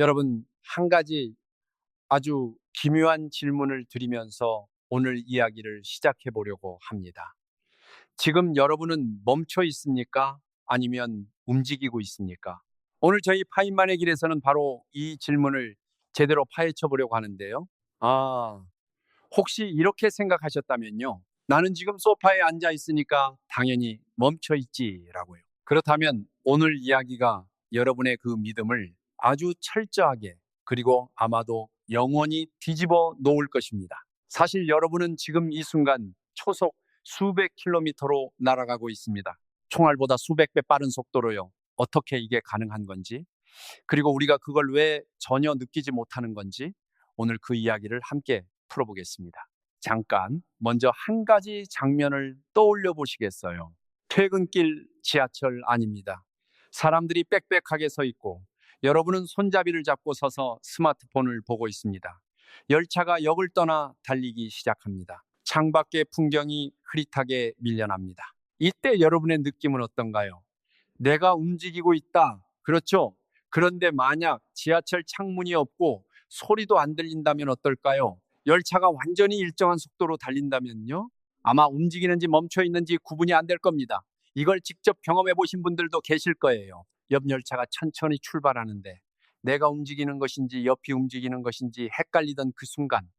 여러분, 한 가지 아주 기묘한 질문을 드리면서 오늘 이야기를 시작해 보려고 합니다. 지금 여러분은 멈춰 있습니까? 아니면 움직이고 있습니까? 오늘 저희 파인만의 길에서는 바로 이 질문을 제대로 파헤쳐 보려고 하는데요. 아, 혹시 이렇게 생각하셨다면요. 나는 지금 소파에 앉아 있으니까 당연히 멈춰 있지라고요. 그렇다면 오늘 이야기가 여러분의 그 믿음을 아주 철저하게 그리고 아마도 영원히 뒤집어 놓을 것입니다. 사실 여러분은 지금 이 순간 초속 수백 킬로미터로 날아가고 있습니다. 총알보다 수백 배 빠른 속도로요. 어떻게 이게 가능한 건지, 그리고 우리가 그걸 왜 전혀 느끼지 못하는 건지 오늘 그 이야기를 함께 풀어보겠습니다. 잠깐 먼저 한 가지 장면을 떠올려 보시겠어요? 퇴근길 지하철 아닙니다. 사람들이 빽빽하게 서 있고 여러분은 손잡이를 잡고 서서 스마트폰을 보고 있습니다. 열차가 역을 떠나 달리기 시작합니다. 창밖의 풍경이 흐릿하게 밀려납니다. 이때 여러분의 느낌은 어떤가요? 내가 움직이고 있다. 그렇죠? 그런데 만약 지하철 창문이 없고 소리도 안 들린다면 어떨까요? 열차가 완전히 일정한 속도로 달린다면요? 아마 움직이는지 멈춰 있는지 구분이 안 될 겁니다. 이걸 직접 경험해 보신 분들도 계실 거예요. 옆 열차가 천천히 출발하는데 내가 움직이는 것인지 옆이 움직이는 것인지 헷갈리던 그 순간,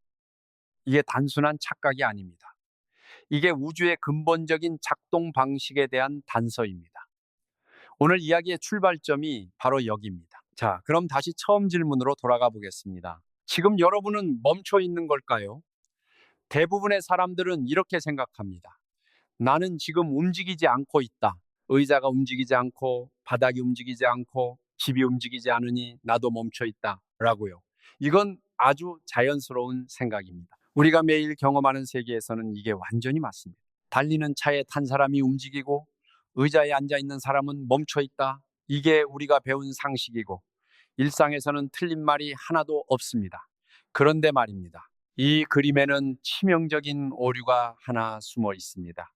이게 단순한 착각이 아닙니다. 이게 우주의 근본적인 작동 방식에 대한 단서입니다. 오늘 이야기의 출발점이 바로 여기입니다. 자, 그럼 다시 처음 질문으로 돌아가 보겠습니다. 지금 여러분은 멈춰 있는 걸까요? 대부분의 사람들은 이렇게 생각합니다. 나는 지금 움직이지 않고 있다. 의자가 움직이지 않고, 바닥이 움직이지 않고, 집이 움직이지 않으니 나도 멈춰 있다. 라고요. 이건 아주 자연스러운 생각입니다. 우리가 매일 경험하는 세계에서는 이게 완전히 맞습니다. 달리는 차에 탄 사람이 움직이고, 의자에 앉아 있는 사람은 멈춰 있다. 이게 우리가 배운 상식이고, 일상에서는 틀린 말이 하나도 없습니다. 그런데 말입니다. 이 그림에는 치명적인 오류가 하나 숨어 있습니다.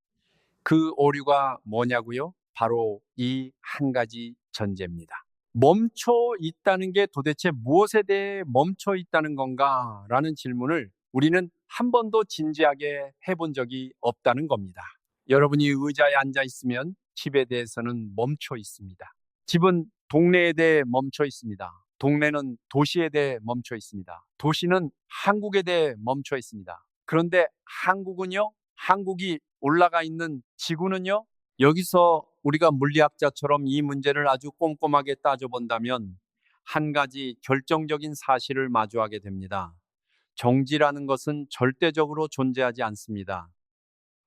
그 오류가 뭐냐고요? 바로 이 한 가지 전제입니다. 멈춰 있다는 게 도대체 무엇에 대해 멈춰 있다는 건가? 라는 질문을 우리는 한 번도 진지하게 해본 적이 없다는 겁니다. 여러분이 의자에 앉아 있으면 집에 대해서는 멈춰 있습니다. 집은 동네에 대해 멈춰 있습니다. 동네는 도시에 대해 멈춰 있습니다. 도시는 한국에 대해 멈춰 있습니다. 그런데 한국은요? 한국이 올라가 있는 지구는요? 여기서 우리가 물리학자처럼 이 문제를 아주 꼼꼼하게 따져본다면 한 가지 결정적인 사실을 마주하게 됩니다. 정지라는 것은 절대적으로 존재하지 않습니다.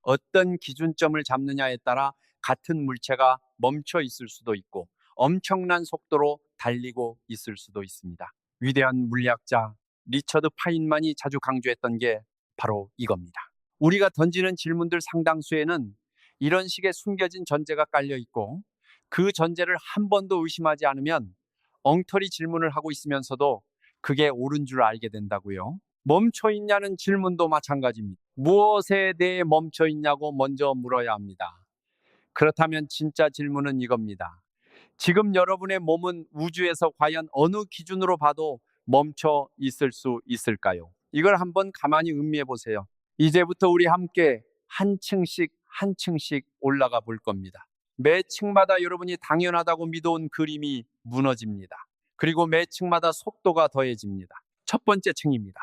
어떤 기준점을 잡느냐에 따라 같은 물체가 멈춰 있을 수도 있고 엄청난 속도로 달리고 있을 수도 있습니다. 위대한 물리학자 리처드 파인만이 자주 강조했던 게 바로 이겁니다. 우리가 던지는 질문들 상당수에는 이런 식의 숨겨진 전제가 깔려 있고, 그 전제를 한 번도 의심하지 않으면 엉터리 질문을 하고 있으면서도 그게 옳은 줄 알게 된다고요. 멈춰 있냐는 질문도 마찬가지입니다. 무엇에 대해 멈춰 있냐고 먼저 물어야 합니다. 그렇다면 진짜 질문은 이겁니다. 지금 여러분의 몸은 우주에서 과연 어느 기준으로 봐도 멈춰 있을 수 있을까요? 이걸 한번 가만히 음미해 보세요. 이제부터 우리 함께 한 층씩 한 층씩 올라가 볼 겁니다. 매 층마다 여러분이 당연하다고 믿어온 그림이 무너집니다. 그리고 매 층마다 속도가 더해집니다. 첫 번째 층입니다.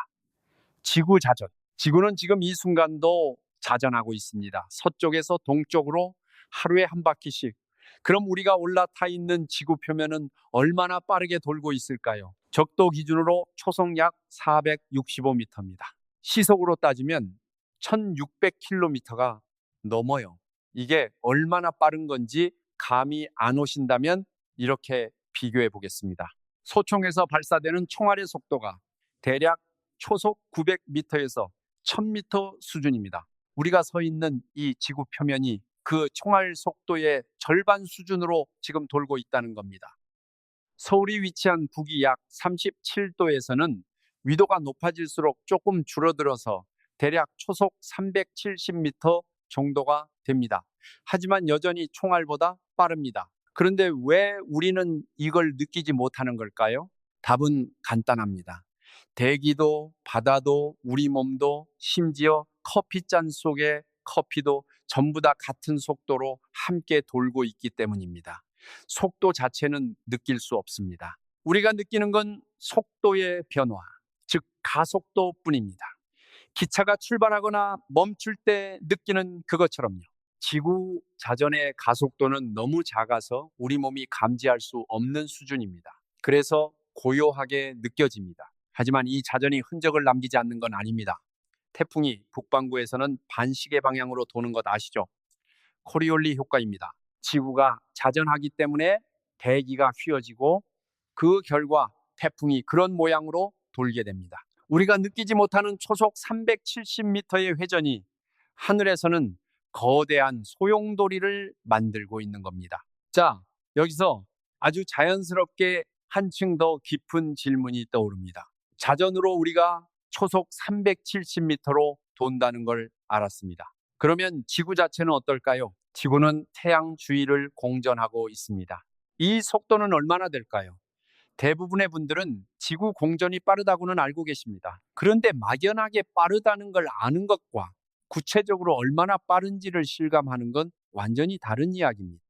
지구 자전. 지구는 지금 이 순간도 자전하고 있습니다. 서쪽에서 동쪽으로 하루에 한 바퀴씩. 그럼 우리가 올라타 있는 지구 표면은 얼마나 빠르게 돌고 있을까요? 적도 기준으로 초속 약 465m입니다. 시속으로 따지면 1600km가 넘어요. 이게 얼마나 빠른 건지 감이 안 오신다면 이렇게 비교해 보겠습니다. 소총에서 발사되는 총알의 속도가 대략 초속 900m에서 1000m 수준입니다. 우리가 서 있는 이 지구 표면이 그 총알 속도의 절반 수준으로 지금 돌고 있다는 겁니다. 서울이 위치한 북위 약 37도에서는 위도가 높아질수록 조금 줄어들어서 대략 초속 370m 정도가 됩니다. 하지만 여전히 총알보다 빠릅니다. 그런데 왜 우리는 이걸 느끼지 못하는 걸까요? 답은 간단합니다. 대기도, 바다도, 우리 몸도, 심지어 커피잔 속의 커피도 전부 다 같은 속도로 함께 돌고 있기 때문입니다. 속도 자체는 느낄 수 없습니다. 우리가 느끼는 건 속도의 변화, 즉 가속도뿐입니다. 기차가 출발하거나 멈출 때 느끼는 그것처럼요. 지구 자전의 가속도는 너무 작아서 우리 몸이 감지할 수 없는 수준입니다. 그래서 고요하게 느껴집니다. 하지만 이 자전이 흔적을 남기지 않는 건 아닙니다. 태풍이 북반구에서는 반시계 방향으로 도는 것 아시죠? 코리올리 효과입니다. 지구가 자전하기 때문에 대기가 휘어지고 그 결과 태풍이 그런 모양으로 돌게 됩니다. 우리가 느끼지 못하는 초속 370m의 회전이 하늘에서는 거대한 소용돌이를 만들고 있는 겁니다. 자, 여기서 아주 자연스럽게 한층 더 깊은 질문이 떠오릅니다. 자전으로 우리가 초속 370m로 돈다는 걸 알았습니다. 그러면 지구 자체는 어떨까요? 지구는 태양 주위를 공전하고 있습니다. 이 속도는 얼마나 될까요? 대부분의 분들은 지구 공전이 빠르다고는 알고 계십니다. 그런데 막연하게 빠르다는 걸 아는 것과 구체적으로 얼마나 빠른지를 실감하는 건 완전히 다른 이야기입니다.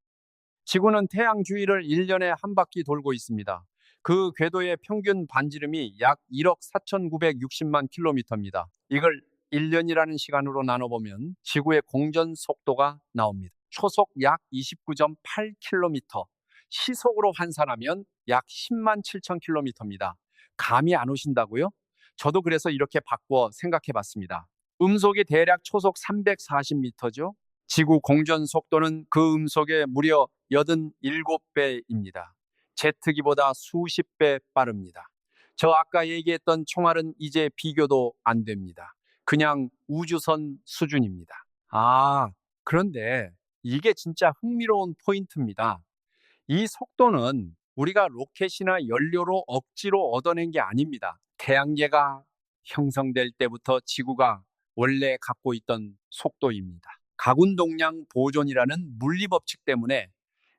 지구는 태양 주위를 1년에 한 바퀴 돌고 있습니다. 그 궤도의 평균 반지름이 약 1억 4,960만 킬로미터입니다. 이걸 1년이라는 시간으로 나눠보면 지구의 공전 속도가 나옵니다. 초속 약 29.8km, 시속으로 환산하면 약 10만 7천 킬로미터입니다. 감이 안 오신다고요? 저도 그래서 이렇게 바꿔 생각해 봤습니다. 음속이 대략 초속 340m죠. 지구 공전 속도는 그 음속의 무려 87배입니다. 제트기보다 수십 배 빠릅니다. 저 아까 얘기했던 총알은 이제 비교도 안 됩니다. 그냥 우주선 수준입니다. 그런데 이게 진짜 흥미로운 포인트입니다. 이 속도는 우리가 로켓이나 연료로 억지로 얻어낸 게 아닙니다. 태양계가 형성될 때부터 지구가 원래 갖고 있던 속도입니다. 가군동량 보존이라는 물리법칙 때문에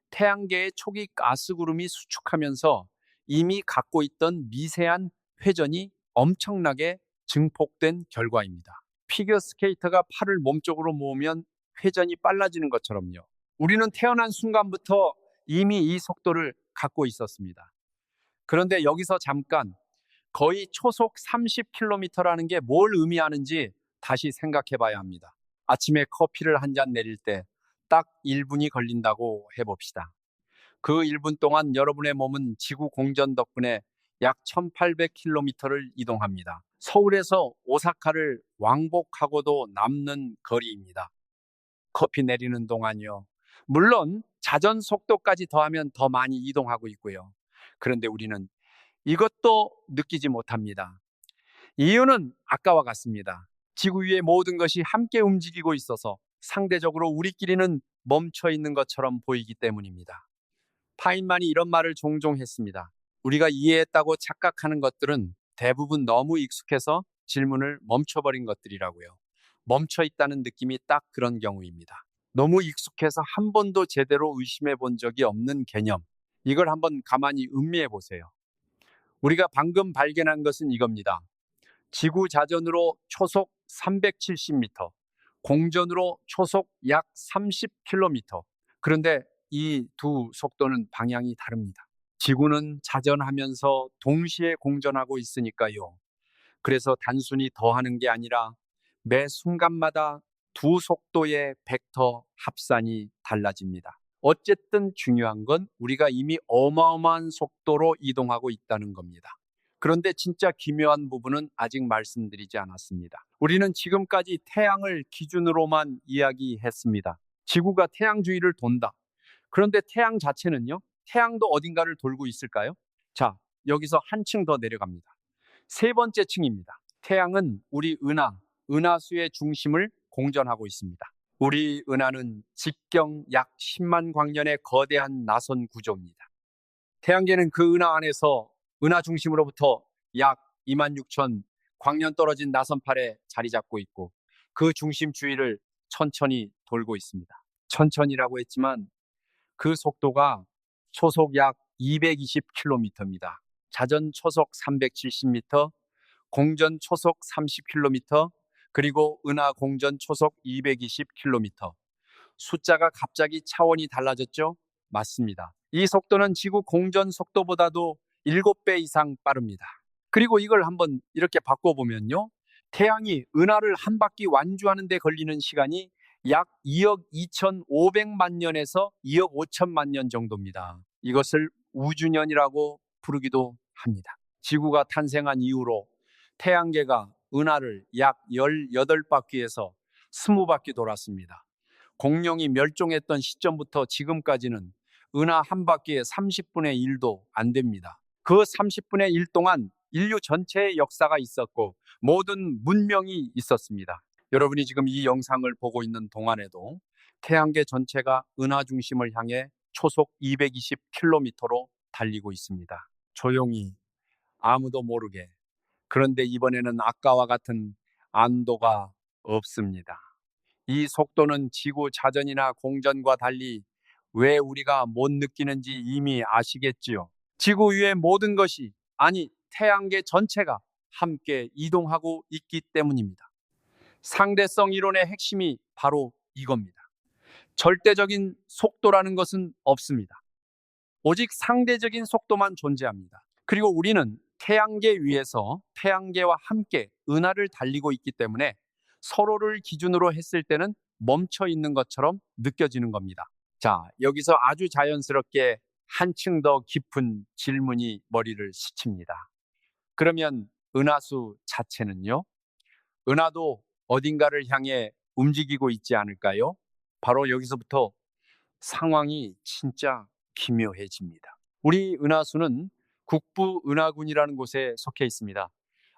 태양계의 초기 가스구름이 수축하면서 이미 갖고 있던 미세한 회전이 엄청나게 증폭된 결과입니다. 피겨스케이터가 팔을 몸쪽으로 모으면 회전이 빨라지는 것처럼요. 우리는 태어난 순간부터 이미 이 속도를 갖고 있었습니다. 그런데 여기서 잠깐 거의 초속 30km라는 게 뭘 의미하는지 다시 생각해 봐야 합니다. 아침에 커피를 한 잔 내릴 때 딱 1분이 걸린다고 해봅시다. 그 1분 동안 여러분의 몸은 지구 공전 덕분에 약 1800km를 이동합니다. 서울에서 오사카를 왕복하고도 남는 거리입니다. 커피 내리는 동안요. 물론 자전 속도까지 더하면 더 많이 이동하고 있고요. 그런데 우리는 이것도 느끼지 못합니다. 이유는 아까와 같습니다. 지구 위의 모든 것이 함께 움직이고 있어서 상대적으로 우리끼리는 멈춰 있는 것처럼 보이기 때문입니다. 파인만이 이런 말을 종종 했습니다. 우리가 이해했다고 착각하는 것들은 대부분 너무 익숙해서 질문을 멈춰버린 것들이라고요. 멈춰 있다는 느낌이 딱 그런 경우입니다. 너무 익숙해서 한 번도 제대로 의심해 본 적이 없는 개념. 이걸 한번 가만히 음미해 보세요. 우리가 방금 발견한 것은 이겁니다. 지구 자전으로 초속 370m, 공전으로 초속 약 30km. 그런데 이 두 속도는 방향이 다릅니다. 지구는 자전하면서 동시에 공전하고 있으니까요. 그래서 단순히 더하는 게 아니라 매 순간마다 두 속도의 벡터 합산이 달라집니다. 어쨌든 중요한 건 우리가 이미 어마어마한 속도로 이동하고 있다는 겁니다. 그런데 진짜 기묘한 부분은 아직 말씀드리지 않았습니다. 우리는 지금까지 태양을 기준으로만 이야기했습니다. 지구가 태양 주위를 돈다. 그런데 태양 자체는요? 태양도 어딘가를 돌고 있을까요? 자, 여기서 한층 더 내려갑니다. 세 번째 층입니다. 태양은 우리 은하수의 중심을 공전하고 있습니다. 우리 은하는 직경 약 10만 광년의 거대한 나선 구조입니다. 태양계는 그 은하 안에서 은하 중심으로부터 약 26,000 광년 떨어진 나선팔에 자리 잡고 있고 그 중심 주위를 천천히 돌고 있습니다. 천천히라고 했지만 그 속도가 초속 약 220km입니다. 자전 초속 370m, 공전 초속 30km, 그리고 은하 공전 초속 220km. 숫자가 갑자기 차원이 달라졌죠? 맞습니다. 이 속도는 지구 공전 속도보다도 7배 이상 빠릅니다. 그리고 이걸 한번 이렇게 바꿔보면요. 태양이 은하를 한 바퀴 완주하는 데 걸리는 시간이 약 2억 2,500만 년에서 2억 5천만 년 정도입니다. 이것을 우주년이라고 부르기도 합니다. 지구가 탄생한 이후로 태양계가 은하를 약 18바퀴에서 20바퀴 돌았습니다. 공룡이 멸종했던 시점부터 지금까지는 은하 한 바퀴에 30분의 1도 안 됩니다. 그 30분의 1 동안 인류 전체의 역사가 있었고 모든 문명이 있었습니다. 여러분이 지금 이 영상을 보고 있는 동안에도 태양계 전체가 은하 중심을 향해 초속 220km로 달리고 있습니다. 조용히 아무도 모르게. 그런데 이번에는 아까와 같은 안도가 없습니다. 이 속도는 지구 자전이나 공전과 달리 왜 우리가 못 느끼는지 이미 아시겠지요? 지구 위의 모든 것이, 아니 태양계 전체가 함께 이동하고 있기 때문입니다. 상대성 이론의 핵심이 바로 이겁니다. 절대적인 속도라는 것은 없습니다. 오직 상대적인 속도만 존재합니다. 그리고 우리는 태양계 위에서 태양계와 함께 은하를 달리고 있기 때문에 서로를 기준으로 했을 때는 멈춰 있는 것처럼 느껴지는 겁니다. 자, 여기서 아주 자연스럽게 한층 더 깊은 질문이 머리를 스칩니다. 그러면 은하수 자체는요? 은하도 어딘가를 향해 움직이고 있지 않을까요? 바로 여기서부터 상황이 진짜 기묘해집니다. 우리 은하수는 국부 은하군이라는 곳에 속해 있습니다.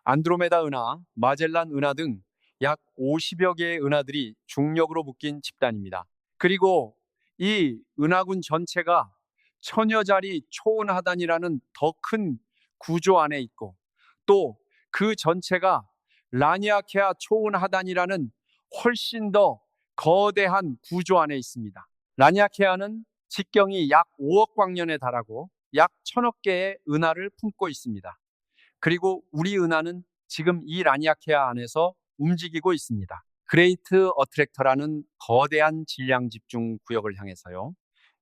안드로메다 은하, 마젤란 은하 등 약 50여 개의 은하들이 중력으로 묶인 집단입니다. 그리고 이 은하군 전체가 천여자리 초은하단이라는 더 큰 구조 안에 있고 또 그 전체가 라니아케아 초은하단이라는 훨씬 더 거대한 구조 안에 있습니다. 라니아케아는 직경이 약 5억 광년에 달하고 약 1,000억 개의 은하를 품고 있습니다. 그리고 우리 은하는 지금 이 라니아케아 안에서 움직이고 있습니다. 그레이트 어트랙터라는 거대한 질량 집중 구역을 향해서요.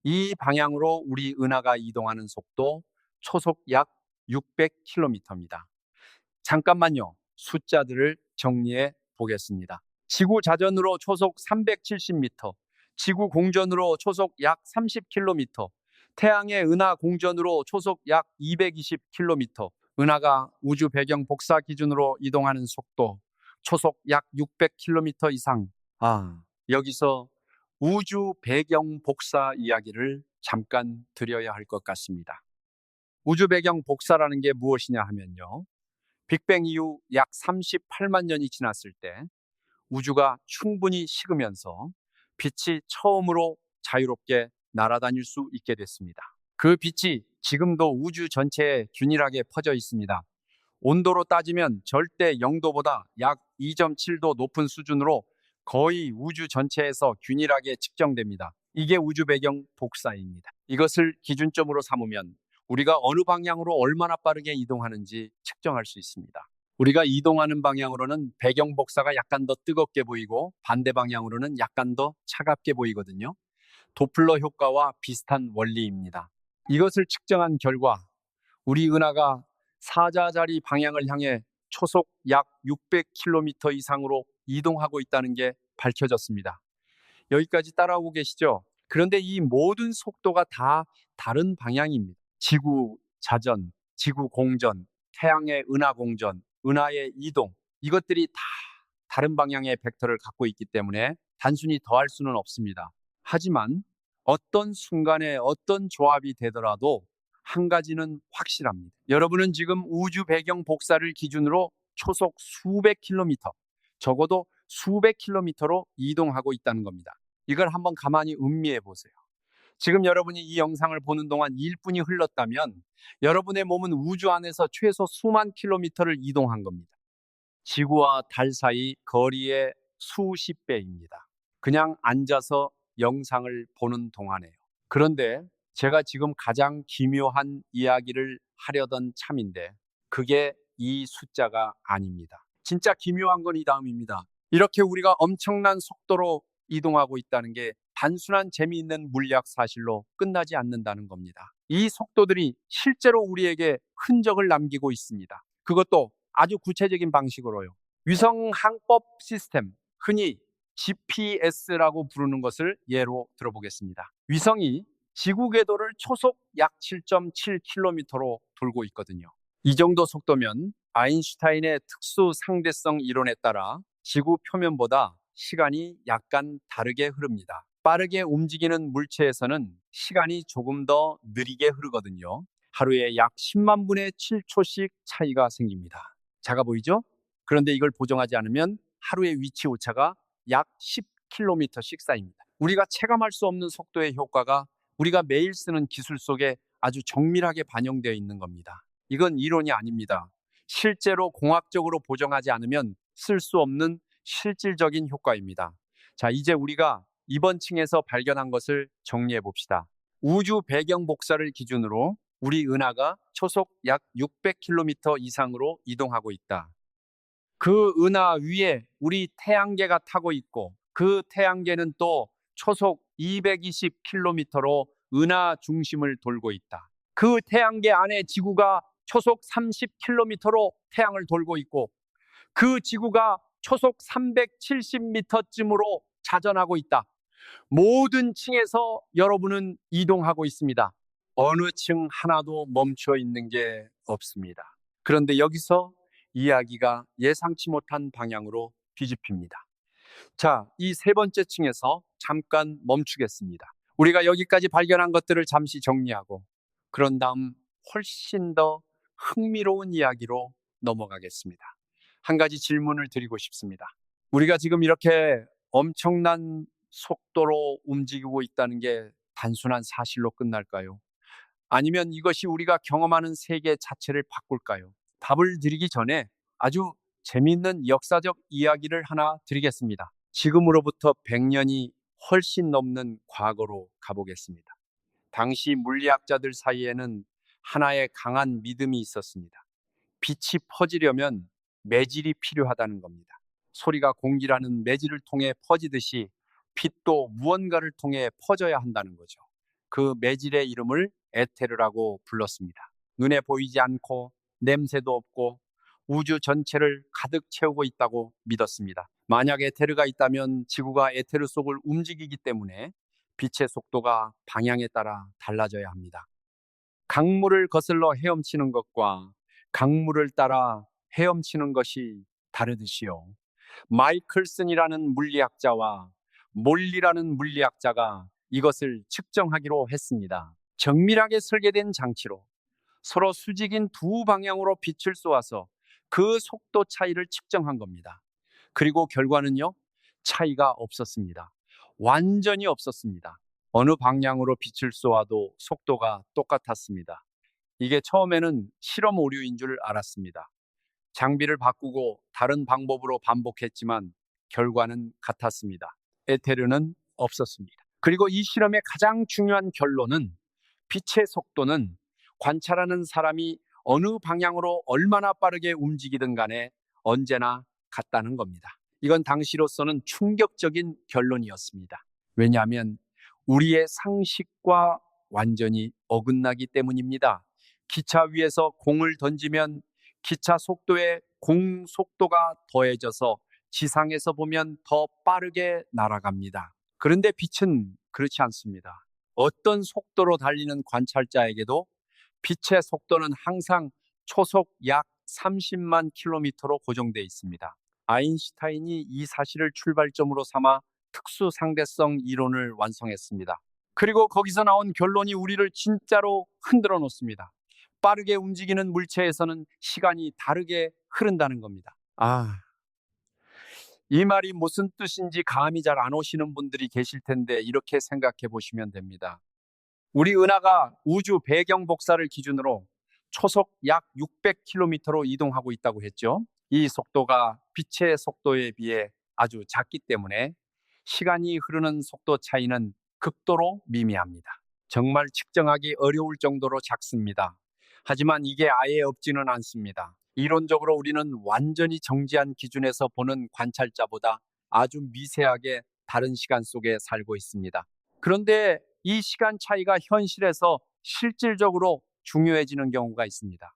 이 방향으로 우리 은하가 이동하는 속도 초속 약 600km입니다. 잠깐만요. 숫자들을 정리해 보겠습니다. 지구 자전으로 초속 370m, 지구 공전으로 초속 약 30km, 태양의 은하 공전으로 초속 약 220km, 은하가 우주 배경 복사 기준으로 이동하는 속도 초속 약 600km 이상. 여기서 우주 배경 복사 이야기를 잠깐 드려야 할 것 같습니다. 우주 배경 복사라는 게 무엇이냐 하면요. 빅뱅 이후 약 38만 년이 지났을 때 우주가 충분히 식으면서 빛이 처음으로 자유롭게 날아다닐 수 있게 됐습니다. 그 빛이 지금도 우주 전체에 균일하게 퍼져 있습니다. 온도로 따지면 절대 0도보다 약 2.7도 높은 수준으로 거의 우주 전체에서 균일하게 측정됩니다. 이게 우주 배경 복사입니다. 이것을 기준점으로 삼으면 우리가 어느 방향으로 얼마나 빠르게 이동하는지 측정할 수 있습니다. 우리가 이동하는 방향으로는 배경 복사가 약간 더 뜨겁게 보이고 반대 방향으로는 약간 더 차갑게 보이거든요. 도플러 효과와 비슷한 원리입니다. 이것을 측정한 결과 우리 은하가 사자자리 방향을 향해 초속 약 600km 이상으로 이동하고 있다는 게 밝혀졌습니다. 여기까지 따라오고 계시죠? 그런데 이 모든 속도가 다 다른 방향입니다. 지구 자전, 지구 공전, 태양의 은하 공전, 은하의 이동, 이것들이 다 다른 방향의 벡터를 갖고 있기 때문에 단순히 더할 수는 없습니다. 하지만 어떤 순간에 어떤 조합이 되더라도 한 가지는 확실합니다. 여러분은 지금 우주 배경 복사를 기준으로 초속 수백 킬로미터, 적어도 수백 킬로미터로 이동하고 있다는 겁니다. 이걸 한번 가만히 음미해 보세요. 지금 여러분이 이 영상을 보는 동안 1분이 흘렀다면 여러분의 몸은 우주 안에서 최소 수만 킬로미터를 이동한 겁니다. 지구와 달 사이 거리의 수십 배입니다. 그냥 앉아서 영상을 보는 동안에요. 그런데 제가 지금 가장 기묘한 이야기를 하려던 참인데 그게 이 숫자가 아닙니다. 진짜 기묘한 건 이 다음입니다. 이렇게 우리가 엄청난 속도로 이동하고 있다는 게 단순한 재미있는 물리학 사실로 끝나지 않는다는 겁니다. 이 속도들이 실제로 우리에게 흔적을 남기고 있습니다. 그것도 아주 구체적인 방식으로요. 위성 항법 시스템, 흔히 GPS라고 부르는 것을 예로 들어보겠습니다. 위성이 지구 궤도를 초속 약 7.7km로 돌고 있거든요. 이 정도 속도면 아인슈타인의 특수 상대성 이론에 따라 지구 표면보다 시간이 약간 다르게 흐릅니다. 빠르게 움직이는 물체에서는 시간이 조금 더 느리게 흐르거든요. 하루에 약 10만 분의 7초씩 차이가 생깁니다. 작아 보이죠? 그런데 이걸 보정하지 않으면 하루의 위치 오차가 약 10km씩 쌓입니다. 우리가 체감할 수 없는 속도의 효과가 우리가 매일 쓰는 기술 속에 아주 정밀하게 반영되어 있는 겁니다. 이건 이론이 아닙니다. 실제로 공학적으로 보정하지 않으면 쓸 수 없는 실질적인 효과입니다. 자, 이제 우리가 이번 층에서 발견한 것을 정리해 봅시다. 우주 배경 복사를 기준으로 우리 은하가 초속 약 600km 이상으로 이동하고 있다. 그 은하 위에 우리 태양계가 타고 있고 그 태양계는 또 초속 220km로 은하 중심을 돌고 있다. 그 태양계 안에 지구가 초속 30km로 태양을 돌고 있고 그 지구가 초속 370m쯤으로 자전하고 있다. 모든 층에서 여러분은 이동하고 있습니다. 어느 층 하나도 멈춰 있는 게 없습니다. 그런데 여기서 이야기가 예상치 못한 방향으로 뒤집힙니다. 자, 이 세 번째 층에서 잠깐 멈추겠습니다. 우리가 여기까지 발견한 것들을 잠시 정리하고 그런 다음 훨씬 더 흥미로운 이야기로 넘어가겠습니다. 한 가지 질문을 드리고 싶습니다. 우리가 지금 이렇게 엄청난 속도로 움직이고 있다는 게 단순한 사실로 끝날까요? 아니면 이것이 우리가 경험하는 세계 자체를 바꿀까요? 답을 드리기 전에 아주 재미있는 역사적 이야기를 하나 드리겠습니다. 지금으로부터 100년이 훨씬 넘는 과거로 가보겠습니다. 당시 물리학자들 사이에는 하나의 강한 믿음이 있었습니다. 빛이 퍼지려면 매질이 필요하다는 겁니다. 소리가 공기라는 매질을 통해 퍼지듯이 빛도 무언가를 통해 퍼져야 한다는 거죠. 그 매질의 이름을 에테르라고 불렀습니다. 눈에 보이지 않고 냄새도 없고 우주 전체를 가득 채우고 있다고 믿었습니다. 만약 에테르가 있다면 지구가 에테르 속을 움직이기 때문에 빛의 속도가 방향에 따라 달라져야 합니다. 강물을 거슬러 헤엄치는 것과 강물을 따라 헤엄치는 것이 다르듯이요. 마이클슨이라는 물리학자와 몰리라는 물리학자가 이것을 측정하기로 했습니다. 정밀하게 설계된 장치로 서로 수직인 두 방향으로 빛을 쏘아서 그 속도 차이를 측정한 겁니다. 그리고 결과는요, 차이가 없었습니다. 완전히 없었습니다. 어느 방향으로 빛을 쏘아도 속도가 똑같았습니다. 이게 처음에는 실험 오류인 줄 알았습니다. 장비를 바꾸고 다른 방법으로 반복했지만 결과는 같았습니다. 에테르는 없었습니다. 그리고 이 실험의 가장 중요한 결론은 빛의 속도는 관찰하는 사람이 어느 방향으로 얼마나 빠르게 움직이든 간에 언제나 같다는 겁니다. 이건 당시로서는 충격적인 결론이었습니다. 왜냐하면 우리의 상식과 완전히 어긋나기 때문입니다. 기차 위에서 공을 던지면 기차 속도에 공 속도가 더해져서 지상에서 보면 더 빠르게 날아갑니다. 그런데 빛은 그렇지 않습니다. 어떤 속도로 달리는 관찰자에게도 빛의 속도는 항상 초속 약 30만 킬로미터로 고정되어 있습니다. 아인슈타인이 이 사실을 출발점으로 삼아 특수 상대성 이론을 완성했습니다. 그리고 거기서 나온 결론이 우리를 진짜로 흔들어 놓습니다. 빠르게 움직이는 물체에서는 시간이 다르게 흐른다는 겁니다. 이 말이 무슨 뜻인지 감이 잘 안 오시는 분들이 계실 텐데 이렇게 생각해 보시면 됩니다. 우리 은하가 우주 배경 복사를 기준으로 초속 약 600km로 이동하고 있다고 했죠. 이 속도가 빛의 속도에 비해 아주 작기 때문에 시간이 흐르는 속도 차이는 극도로 미미합니다. 정말 측정하기 어려울 정도로 작습니다. 하지만 이게 아예 없지는 않습니다. 이론적으로 우리는 완전히 정지한 기준에서 보는 관찰자보다 아주 미세하게 다른 시간 속에 살고 있습니다. 그런데 이 시간 차이가 현실에서 실질적으로 중요해지는 경우가 있습니다.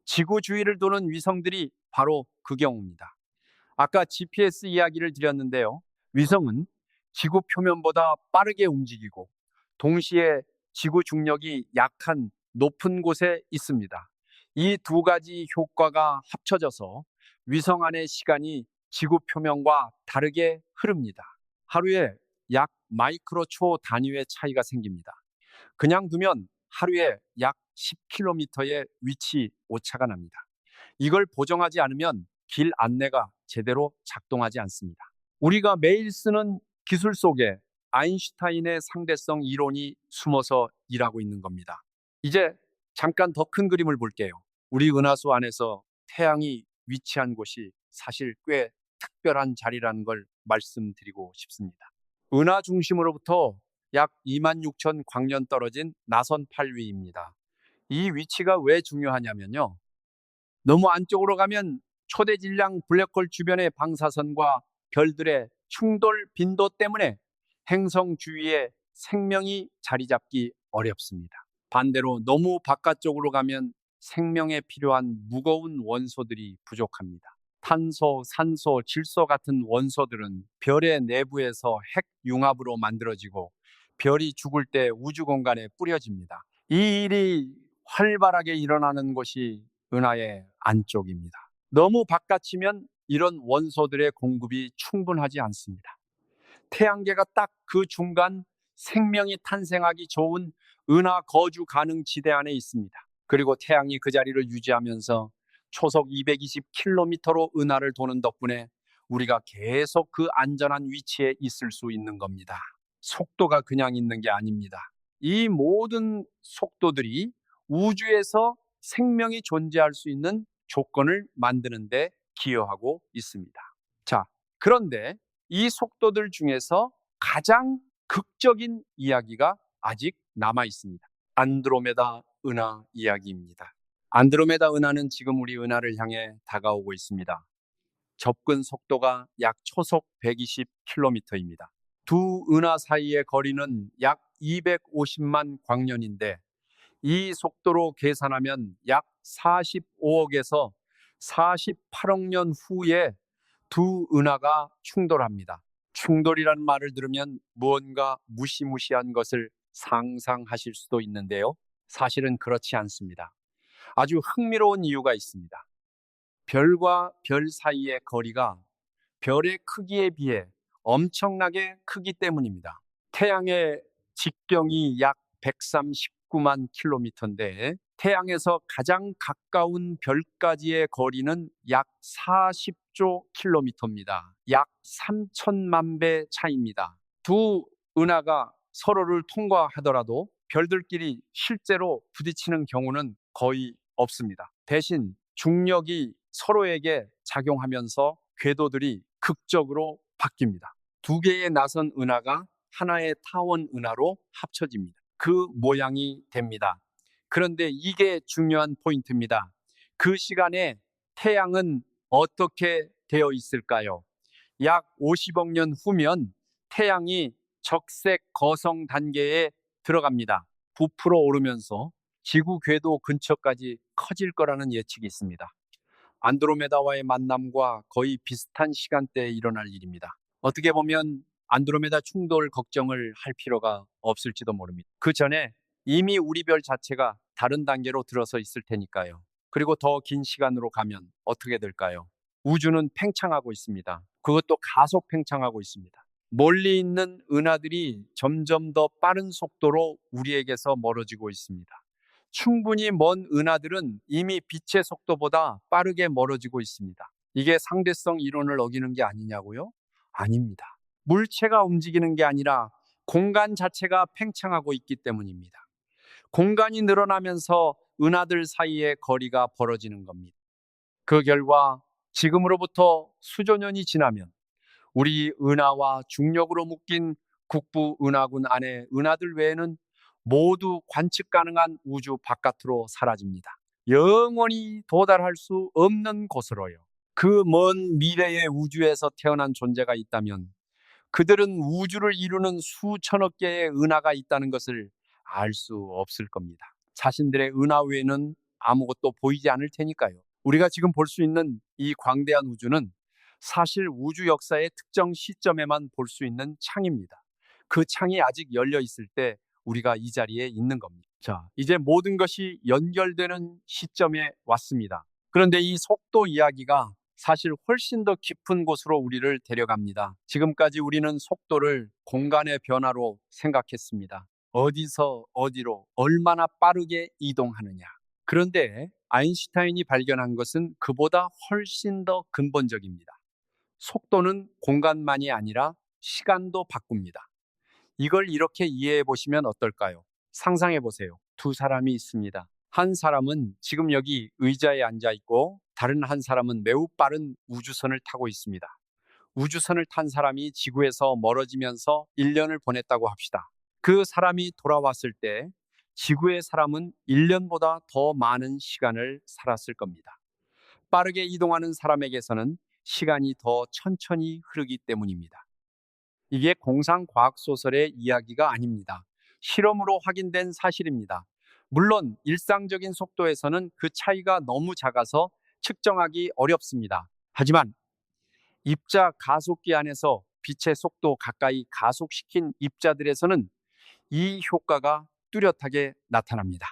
지구 주위를 도는 위성들이 바로 그 경우입니다. 아까 GPS 이야기를 드렸는데요. 위성은 지구 표면보다 빠르게 움직이고 동시에 지구 중력이 약한 높은 곳에 있습니다. 이 두 가지 효과가 합쳐져서 위성 안의 시간이 지구 표면과 다르게 흐릅니다. 하루에 약 마이크로초 단위의 차이가 생깁니다. 그냥 두면 하루에 약 10km의 위치 오차가 납니다. 이걸 보정하지 않으면 길 안내가 제대로 작동하지 않습니다. 우리가 매일 쓰는 기술 속에 아인슈타인의 상대성 이론이 숨어서 일하고 있는 겁니다. 이제 잠깐 더 큰 그림을 볼게요. 우리 은하수 안에서 태양이 위치한 곳이 사실 꽤 특별한 자리라는 걸 말씀드리고 싶습니다. 은하 중심으로부터 약 26,000 광년 떨어진 나선 8위입니다. 이 위치가 왜 중요하냐면요. 너무 안쪽으로 가면 초대 질량 블랙홀 주변의 방사선과 별들의 충돌 빈도 때문에 행성 주위에 생명이 자리 잡기 어렵습니다. 반대로 너무 바깥쪽으로 가면 생명에 필요한 무거운 원소들이 부족합니다. 탄소, 산소, 질소 같은 원소들은 별의 내부에서 핵 융합으로 만들어지고 별이 죽을 때 우주 공간에 뿌려집니다. 이 일이 활발하게 일어나는 곳이 은하의 안쪽입니다. 너무 바깥이면 이런 원소들의 공급이 충분하지 않습니다. 태양계가 딱 그 중간 생명이 탄생하기 좋은 은하 거주 가능 지대 안에 있습니다. 그리고 태양이 그 자리를 유지하면서 초속 220km로 은하를 도는 덕분에 우리가 계속 그 안전한 위치에 있을 수 있는 겁니다. 속도가 그냥 있는 게 아닙니다. 이 모든 속도들이 우주에서 생명이 존재할 수 있는 조건을 만드는 데 기여하고 있습니다. 자, 그런데 이 속도들 중에서 가장 극적인 이야기가 아직 남아 있습니다. 안드로메다 은하 이야기입니다. 안드로메다 은하는 지금 우리 은하를 향해 다가오고 있습니다. 접근 속도가 약 초속 120km입니다. 두 은하 사이의 거리는 약 250만 광년인데 이 속도로 계산하면 약 45억에서 48억 년 후에 두 은하가 충돌합니다. 충돌이라는 말을 들으면 무언가 무시무시한 것을 상상하실 수도 있는데요. 사실은 그렇지 않습니다. 아주 흥미로운 이유가 있습니다. 별과 별 사이의 거리가 별의 크기에 비해 엄청나게 크기 때문입니다. 태양의 직경이 약 139만 킬로미터인데 태양에서 가장 가까운 별까지의 거리는 약 40조 킬로미터입니다. 약 3천만 배 차이입니다. 두 은하가 서로를 통과하더라도 별들끼리 실제로 부딪히는 경우는 거의 없습니다. 대신 중력이 서로에게 작용하면서 궤도들이 극적으로 바뀝니다. 두 개의 나선 은하가 하나의 타원 은하로 합쳐집니다. 그 모양이 됩니다. 그런데 이게 중요한 포인트입니다. 그 시간에 태양은 어떻게 되어 있을까요? 약 50억 년 후면 태양이 적색 거성 단계에 들어갑니다. 부풀어 오르면서 지구 궤도 근처까지 커질 거라는 예측이 있습니다. 안드로메다와의 만남과 거의 비슷한 시간대에 일어날 일입니다. 어떻게 보면 안드로메다 충돌 걱정을 할 필요가 없을지도 모릅니다. 그 전에 이미 우리 별 자체가 다른 단계로 들어서 있을 테니까요. 그리고 더 긴 시간으로 가면 어떻게 될까요? 우주는 팽창하고 있습니다. 그것도 가속 팽창하고 있습니다. 멀리 있는 은하들이 점점 더 빠른 속도로 우리에게서 멀어지고 있습니다. 충분히 먼 은하들은 이미 빛의 속도보다 빠르게 멀어지고 있습니다. 이게 상대성 이론을 어기는 게 아니냐고요? 아닙니다. 물체가 움직이는 게 아니라 공간 자체가 팽창하고 있기 때문입니다. 공간이 늘어나면서 은하들 사이의 거리가 벌어지는 겁니다. 그 결과 지금으로부터 수조 년이 지나면 우리 은하와 중력으로 묶인 국부 은하군 안에 은하들 외에는 모두 관측 가능한 우주 바깥으로 사라집니다. 영원히 도달할 수 없는 곳으로요. 그 먼 미래의 우주에서 태어난 존재가 있다면 그들은 우주를 이루는 수천억 개의 은하가 있다는 것을 알 수 없을 겁니다. 자신들의 은하 외에는 아무것도 보이지 않을 테니까요. 우리가 지금 볼 수 있는 이 광대한 우주는 사실 우주 역사의 특정 시점에만 볼 수 있는 창입니다. 그 창이 아직 열려 있을 때 우리가 이 자리에 있는 겁니다. 자, 이제 모든 것이 연결되는 시점에 왔습니다. 그런데 이 속도 이야기가 사실 훨씬 더 깊은 곳으로 우리를 데려갑니다. 지금까지 우리는 속도를 공간의 변화로 생각했습니다. 어디서 어디로 얼마나 빠르게 이동하느냐. 그런데 아인슈타인이 발견한 것은 그보다 훨씬 더 근본적입니다. 속도는 공간만이 아니라 시간도 바꿉니다. 이걸 이렇게 이해해 보시면 어떨까요? 상상해 보세요. 두 사람이 있습니다. 한 사람은 지금 여기 의자에 앉아 있고 다른 한 사람은 매우 빠른 우주선을 타고 있습니다. 우주선을 탄 사람이 지구에서 멀어지면서 1년을 보냈다고 합시다. 그 사람이 돌아왔을 때 지구의 사람은 1년보다 더 많은 시간을 살았을 겁니다. 빠르게 이동하는 사람에게서는 시간이 더 천천히 흐르기 때문입니다. 이게 공상과학소설의 이야기가 아닙니다. 실험으로 확인된 사실입니다. 물론 일상적인 속도에서는 그 차이가 너무 작아서 측정하기 어렵습니다. 하지만 입자 가속기 안에서 빛의 속도 가까이 가속시킨 입자들에서는 이 효과가 뚜렷하게 나타납니다.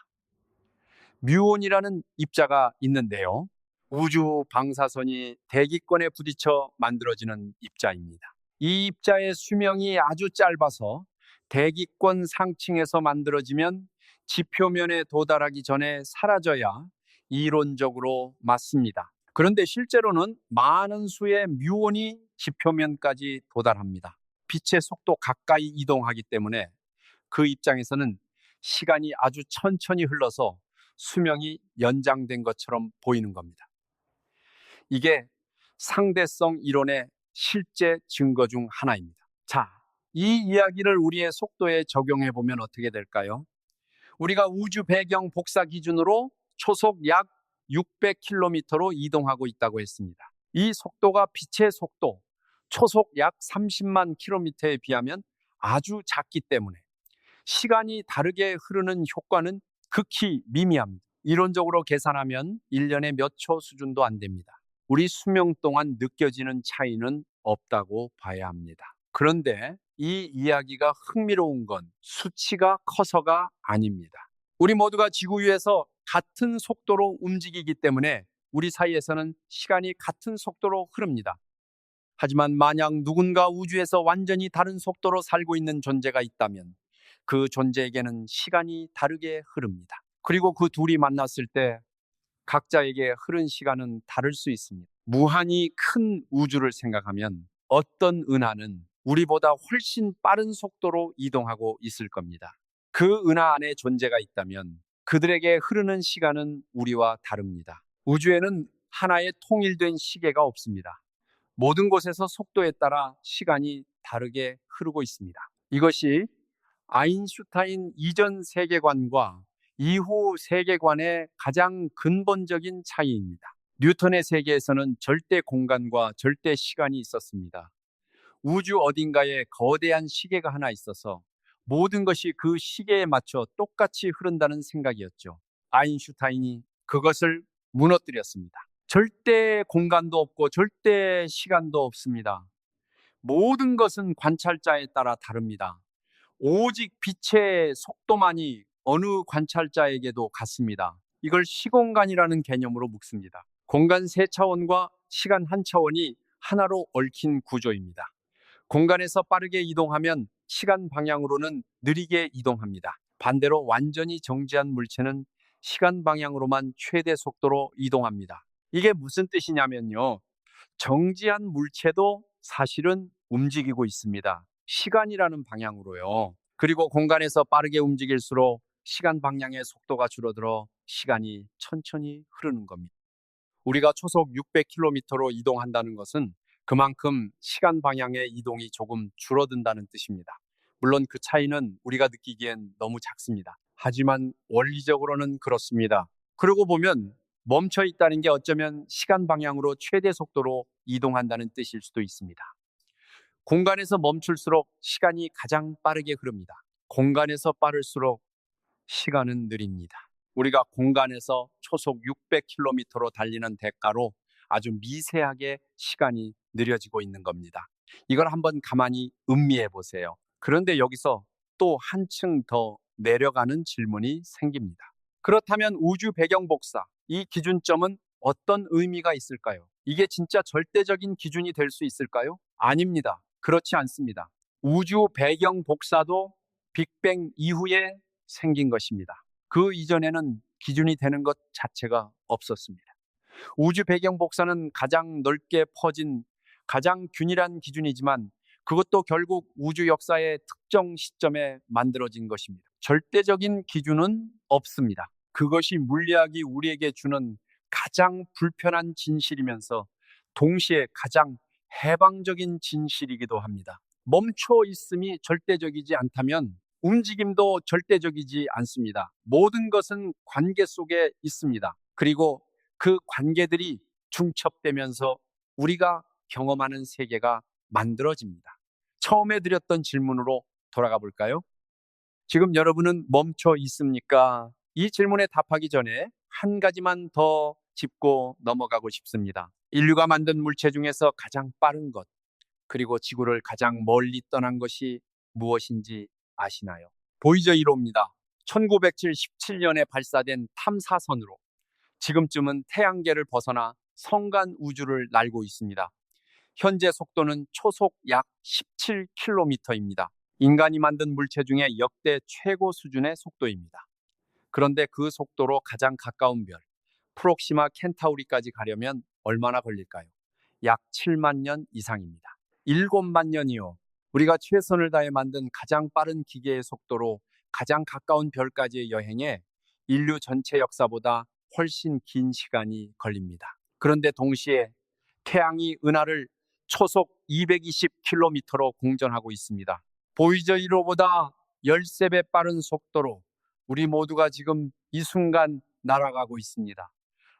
뮤온이라는 입자가 있는데요. 우주 방사선이 대기권에 부딪혀 만들어지는 입자입니다. 이 입자의 수명이 아주 짧아서 대기권 상층에서 만들어지면 지표면에 도달하기 전에 사라져야 이론적으로 맞습니다. 그런데 실제로는 많은 수의 뮤온이 지표면까지 도달합니다. 빛의 속도 가까이 이동하기 때문에 그 입장에서는 시간이 아주 천천히 흘러서 수명이 연장된 것처럼 보이는 겁니다. 이게 상대성 이론의 실제 증거 중 하나입니다. 자, 이 이야기를 우리의 속도에 적용해 보면 어떻게 될까요? 우리가 우주 배경 복사 기준으로 초속 약 600km로 이동하고 있다고 했습니다. 이 속도가 빛의 속도, 초속 약 30만 km에 비하면 아주 작기 때문에 시간이 다르게 흐르는 효과는 극히 미미합니다. 이론적으로 계산하면 1년에 몇 초 수준도 안 됩니다. 우리 수명 동안 느껴지는 차이는 없다고 봐야 합니다. 그런데 이 이야기가 흥미로운 건 수치가 커서가 아닙니다. 우리 모두가 지구 위에서 같은 속도로 움직이기 때문에 우리 사이에서는 시간이 같은 속도로 흐릅니다. 하지만 만약 누군가 우주에서 완전히 다른 속도로 살고 있는 존재가 있다면 그 존재에게는 시간이 다르게 흐릅니다. 그리고 그 둘이 만났을 때 각자에게 흐른 시간은 다를 수 있습니다. 무한히 큰 우주를 생각하면 어떤 은하는 우리보다 훨씬 빠른 속도로 이동하고 있을 겁니다. 그 은하 안에 존재가 있다면 그들에게 흐르는 시간은 우리와 다릅니다. 우주에는 하나의 통일된 시계가 없습니다. 모든 곳에서 속도에 따라 시간이 다르게 흐르고 있습니다. 이것이 아인슈타인 이전 세계관과 이후 세계관의 가장 근본적인 차이입니다. 뉴턴의 세계에서는 절대 공간과 절대 시간이 있었습니다. 우주 어딘가에 거대한 시계가 하나 있어서 모든 것이 그 시계에 맞춰 똑같이 흐른다는 생각이었죠. 아인슈타인이 그것을 무너뜨렸습니다. 절대 공간도 없고 절대 시간도 없습니다. 모든 것은 관찰자에 따라 다릅니다. 오직 빛의 속도만이 어느 관찰자에게도 같습니다. 이걸 시공간이라는 개념으로 묻습니다. 공간 3차원과 시간 1차원이 하나로 얽힌 구조입니다. 공간에서 빠르게 이동하면 시간 방향으로는 느리게 이동합니다. 반대로 완전히 정지한 물체는 시간 방향으로만 최대 속도로 이동합니다. 이게 무슨 뜻이냐면요. 정지한 물체도 사실은 움직이고 있습니다. 시간이라는 방향으로요. 그리고 공간에서 빠르게 움직일수록 시간 방향의 속도가 줄어들어 시간이 천천히 흐르는 겁니다. 우리가 초속 600km로 이동한다는 것은 그만큼 시간 방향의 이동이 조금 줄어든다는 뜻입니다. 물론 그 차이는 우리가 느끼기엔 너무 작습니다. 하지만 원리적으로는 그렇습니다. 그러고 보면 멈춰 있다는 게 어쩌면 시간 방향으로 최대 속도로 이동한다는 뜻일 수도 있습니다. 공간에서 멈출수록 시간이 가장 빠르게 흐릅니다. 공간에서 빠를수록 시간은 느립니다. 우리가 공간에서 초속 600km로 달리는 대가로 아주 미세하게 시간이 느려지고 있는 겁니다. 이걸 한번 가만히 음미해 보세요. 그런데 여기서 또 한층 더 내려가는 질문이 생깁니다. 그렇다면 우주 배경 복사, 이 기준점은 어떤 의미가 있을까요? 이게 진짜 절대적인 기준이 될 수 있을까요? 아닙니다. 그렇지 않습니다. 우주 배경 복사도 빅뱅 이후에 생긴 것입니다. 그 이전에는 기준이 되는 것 자체가 없었습니다. 우주 배경 복사는 가장 넓게 퍼진 가장 균일한 기준이지만 그것도 결국 우주 역사의 특정 시점에 만들어진 것입니다. 절대적인 기준은 없습니다. 그것이 물리학이 우리에게 주는 가장 불편한 진실이면서 동시에 가장 해방적인 진실이기도 합니다. 멈춰 있음이 절대적이지 않다면 움직임도 절대적이지 않습니다. 모든 것은 관계 속에 있습니다. 그리고 그 관계들이 중첩되면서 우리가 경험하는 세계가 만들어집니다. 처음에 드렸던 질문으로 돌아가 볼까요? 지금 여러분은 멈춰 있습니까? 이 질문에 답하기 전에 한 가지만 더 짚고 넘어가고 싶습니다. 인류가 만든 물체 중에서 가장 빠른 것, 그리고 지구를 가장 멀리 떠난 것이 무엇인지 아시나요? 보이저 1호입니다. 1977년에 발사된 탐사선으로 지금쯤은 태양계를 벗어나 성간 우주를 날고 있습니다. 현재 속도는 초속 약 17km입니다. 인간이 만든 물체 중에 역대 최고 수준의 속도입니다. 그런데 그 속도로 가장 가까운 별, 프록시마 켄타우리까지 가려면 얼마나 걸릴까요? 약 7만 년 이상입니다. 7만 년이요. 우리가 최선을 다해 만든 가장 빠른 기계의 속도로 가장 가까운 별까지의 여행에 인류 전체 역사보다 훨씬 긴 시간이 걸립니다. 그런데 동시에 태양이 은하를 초속 220km로 공전하고 있습니다. 보이저 1호보다 13배 빠른 속도로 우리 모두가 지금 이 순간 날아가고 있습니다.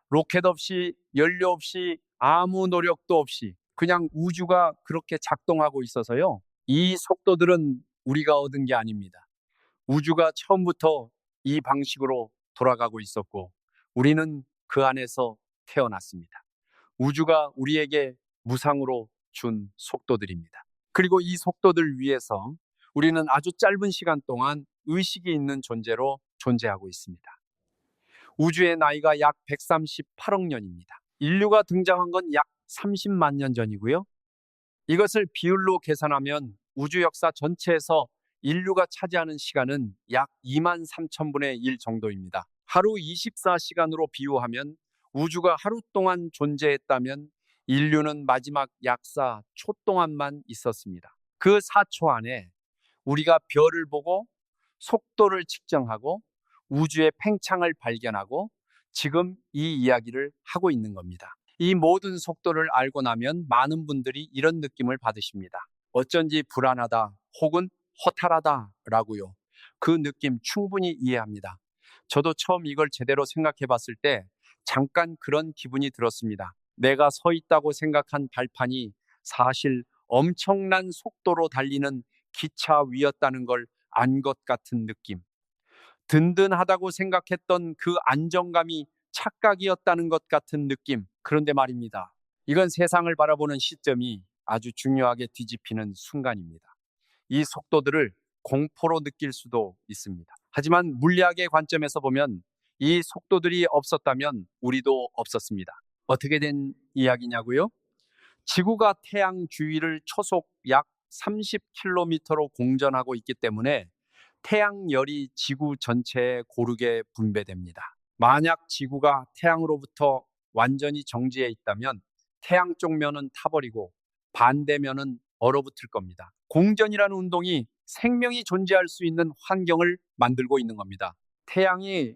로켓 없이 연료 없이 아무 노력도 없이 그냥 우주가 그렇게 작동하고 있어서요. 이 속도들은 우리가 얻은 게 아닙니다. 우주가 처음부터 이 방식으로 돌아가고 있었고 우리는 그 안에서 태어났습니다. 우주가 우리에게 무상으로 준 속도들입니다. 그리고 이 속도들 위에서 우리는 아주 짧은 시간 동안 의식이 있는 존재로 존재하고 있습니다. 우주의 나이가 약 138억 년입니다. 인류가 등장한 건 약 30만 년 전이고요. 이것을 비율로 계산하면 우주 역사 전체에서 인류가 차지하는 시간은 약 2만 3천분의 1 정도입니다. 하루 24시간으로 비유하면 우주가 하루 동안 존재했다면 인류는 마지막 약 4초 동안만 있었습니다. 그 4초 안에 우리가 별을 보고 속도를 측정하고 우주의 팽창을 발견하고 지금 이 이야기를 하고 있는 겁니다. 이 모든 속도를 알고 나면 많은 분들이 이런 느낌을 받으십니다. 어쩐지 불안하다 혹은 허탈하다라고요. 그 느낌 충분히 이해합니다. 저도 처음 이걸 제대로 생각해 봤을 때 잠깐 그런 기분이 들었습니다. 내가 서 있다고 생각한 발판이 사실 엄청난 속도로 달리는 기차 위였다는 걸 안 것 같은 느낌. 든든하다고 생각했던 그 안정감이 착각이었다는 것 같은 느낌. 그런데 말입니다. 이건 세상을 바라보는 시점이 아주 중요하게 뒤집히는 순간입니다. 이 속도들을 공포로 느낄 수도 있습니다. 하지만 물리학의 관점에서 보면 이 속도들이 없었다면 우리도 없었습니다. 어떻게 된 이야기냐고요? 지구가 태양 주위를 초속 약 30km로 공전하고 있기 때문에 태양열이 지구 전체에 고르게 분배됩니다. 만약 지구가 태양으로부터 완전히 정지해 있다면 태양 쪽 면은 타버리고 반대면은 얼어붙을 겁니다. 공전이라는 운동이 생명이 존재할 수 있는 환경을 만들고 있는 겁니다. 태양이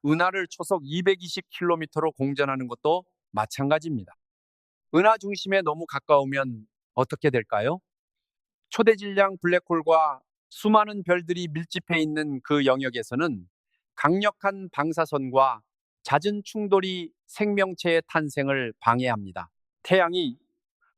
은하를 초속 220km로 공전하는 것도 마찬가지입니다. 은하 중심에 너무 가까우면 어떻게 될까요? 초대질량 블랙홀과 수많은 별들이 밀집해 있는 그 영역에서는 강력한 방사선과 잦은 충돌이 생명체의 탄생을 방해합니다. 태양이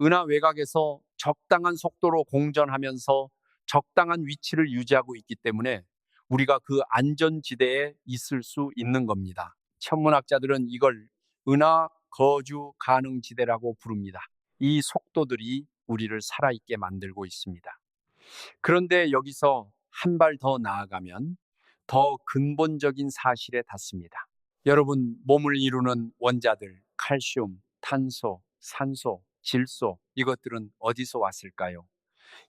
은하 외곽에서 적당한 속도로 공전하면서 적당한 위치를 유지하고 있기 때문에 우리가 그 안전지대에 있을 수 있는 겁니다. 천문학자들은 이걸 은하 거주 가능 지대라고 부릅니다. 이 속도들이 우리를 살아있게 만들고 있습니다. 그런데 여기서 한 발 더 나아가면 더 근본적인 사실에 닿습니다. 여러분, 몸을 이루는 원자들, 칼슘, 탄소, 산소, 질소, 이것들은 어디서 왔을까요?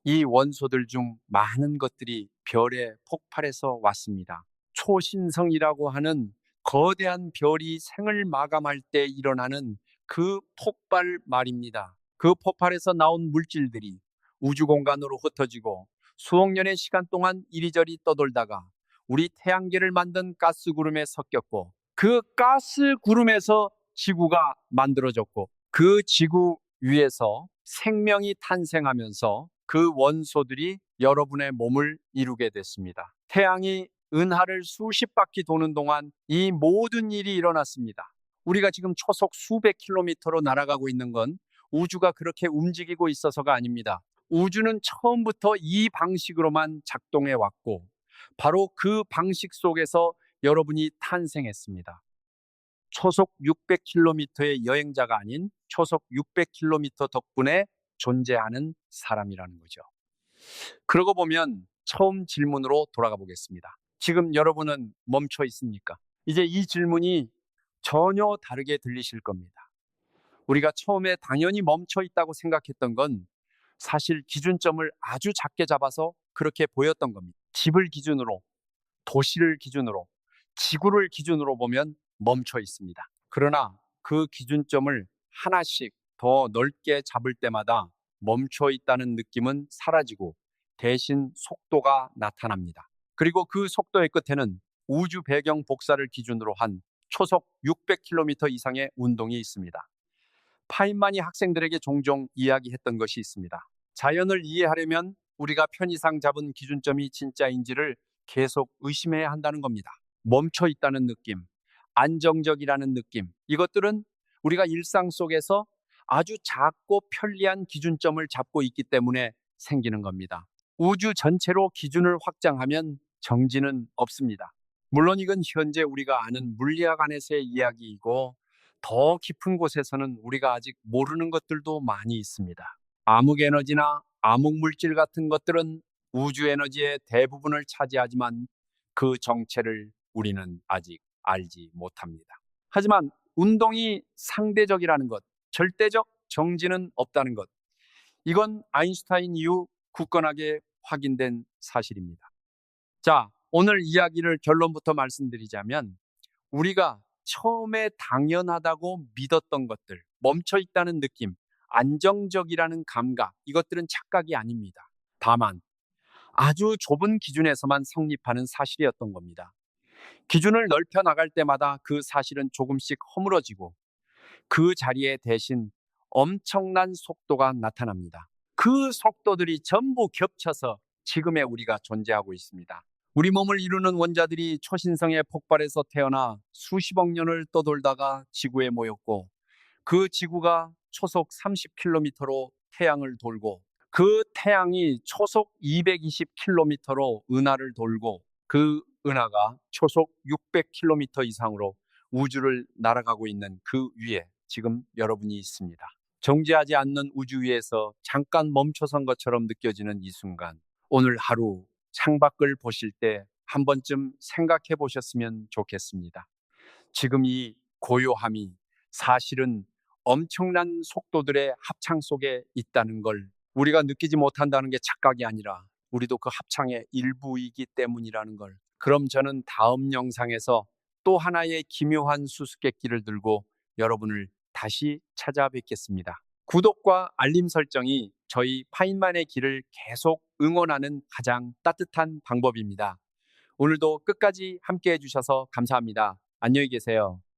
이 원소들 중 많은 것들이 별의 폭발에서 왔습니다. 초신성이라고 하는 거대한 별이 생을 마감할 때 일어나는 그 폭발 말입니다. 그 폭발에서 나온 물질들이 우주 공간으로 흩어지고 수억 년의 시간 동안 이리저리 떠돌다가 우리 태양계를 만든 가스 구름에 섞였고 그 가스 구름에서 지구가 만들어졌고 그 지구 위에서 생명이 탄생하면서 그 원소들이 여러분의 몸을 이루게 됐습니다. 태양이 은하를 수십 바퀴 도는 동안 이 모든 일이 일어났습니다. 우리가 지금 초속 수백 킬로미터로 날아가고 있는 건 우주가 그렇게 움직이고 있어서가 아닙니다. 우주는 처음부터 이 방식으로만 작동해 왔고 바로 그 방식 속에서 여러분이 탄생했습니다. 초속 600km의 여행자가 아닌 초속 600km 덕분에 존재하는 사람이라는 거죠. 그러고 보면 처음 질문으로 돌아가 보겠습니다. 지금 여러분은 멈춰 있습니까? 이제 이 질문이 전혀 다르게 들리실 겁니다. 우리가 처음에 당연히 멈춰 있다고 생각했던 건 사실 기준점을 아주 작게 잡아서 그렇게 보였던 겁니다. 집을 기준으로, 도시를 기준으로, 지구를 기준으로 보면 멈춰 있습니다. 그러나 그 기준점을 하나씩 더 넓게 잡을 때마다 멈춰 있다는 느낌은 사라지고 대신 속도가 나타납니다. 그리고 그 속도의 끝에는 우주 배경 복사를 기준으로 한 초속 600km 이상의 운동이 있습니다. 파인만이 학생들에게 종종 이야기했던 것이 있습니다. 자연을 이해하려면 우리가 편의상 잡은 기준점이 진짜인지를 계속 의심해야 한다는 겁니다. 멈춰 있다는 느낌, 안정적이라는 느낌, 이것들은 우리가 일상 속에서 아주 작고 편리한 기준점을 잡고 있기 때문에 생기는 겁니다. 우주 전체로 기준을 확장하면 정지는 없습니다. 물론 이건 현재 우리가 아는 물리학 안에서의 이야기이고 더 깊은 곳에서는 우리가 아직 모르는 것들도 많이 있습니다. 암흑 에너지나 암흑 물질 같은 것들은 우주 에너지의 대부분을 차지하지만 그 정체를 우리는 아직 알지 못합니다. 하지만 운동이 상대적이라는 것, 절대적 정지는 없다는 것, 이건 아인슈타인 이후 굳건하게 확인된 사실입니다. 자, 오늘 이야기를 결론부터 말씀드리자면 우리가 처음에 당연하다고 믿었던 것들, 멈춰 있다는 느낌, 안정적이라는 감각, 이것들은 착각이 아닙니다. 다만 아주 좁은 기준에서만 성립하는 사실이었던 겁니다. 기준을 넓혀 나갈 때마다 그 사실은 조금씩 허물어지고 그 자리에 대신 엄청난 속도가 나타납니다. 그 속도들이 전부 겹쳐서 지금의 우리가 존재하고 있습니다. 우리 몸을 이루는 원자들이 초신성의 폭발에서 태어나 수십억 년을 떠돌다가 지구에 모였고 그 지구가 초속 30km로 태양을 돌고 그 태양이 초속 220km로 은하를 돌고 그 은하가 초속 600km 이상으로 우주를 날아가고 있는 그 위에 지금 여러분이 있습니다. 정지하지 않는 우주 위에서 잠깐 멈춰선 것처럼 느껴지는 이 순간, 오늘 하루 창밖을 보실 때 한 번쯤 생각해 보셨으면 좋겠습니다. 지금 이 고요함이 사실은 엄청난 속도들의 합창 속에 있다는 걸 우리가 느끼지 못한다는 게 착각이 아니라 우리도 그 합창의 일부이기 때문이라는 걸. 그럼 저는 다음 영상에서 또 하나의 기묘한 수수께끼를 들고 여러분을 다시 찾아뵙겠습니다. 구독과 알림 설정이 저희 파인만의 길을 계속 응원하는 가장 따뜻한 방법입니다. 오늘도 끝까지 함께 해주셔서 감사합니다. 안녕히 계세요.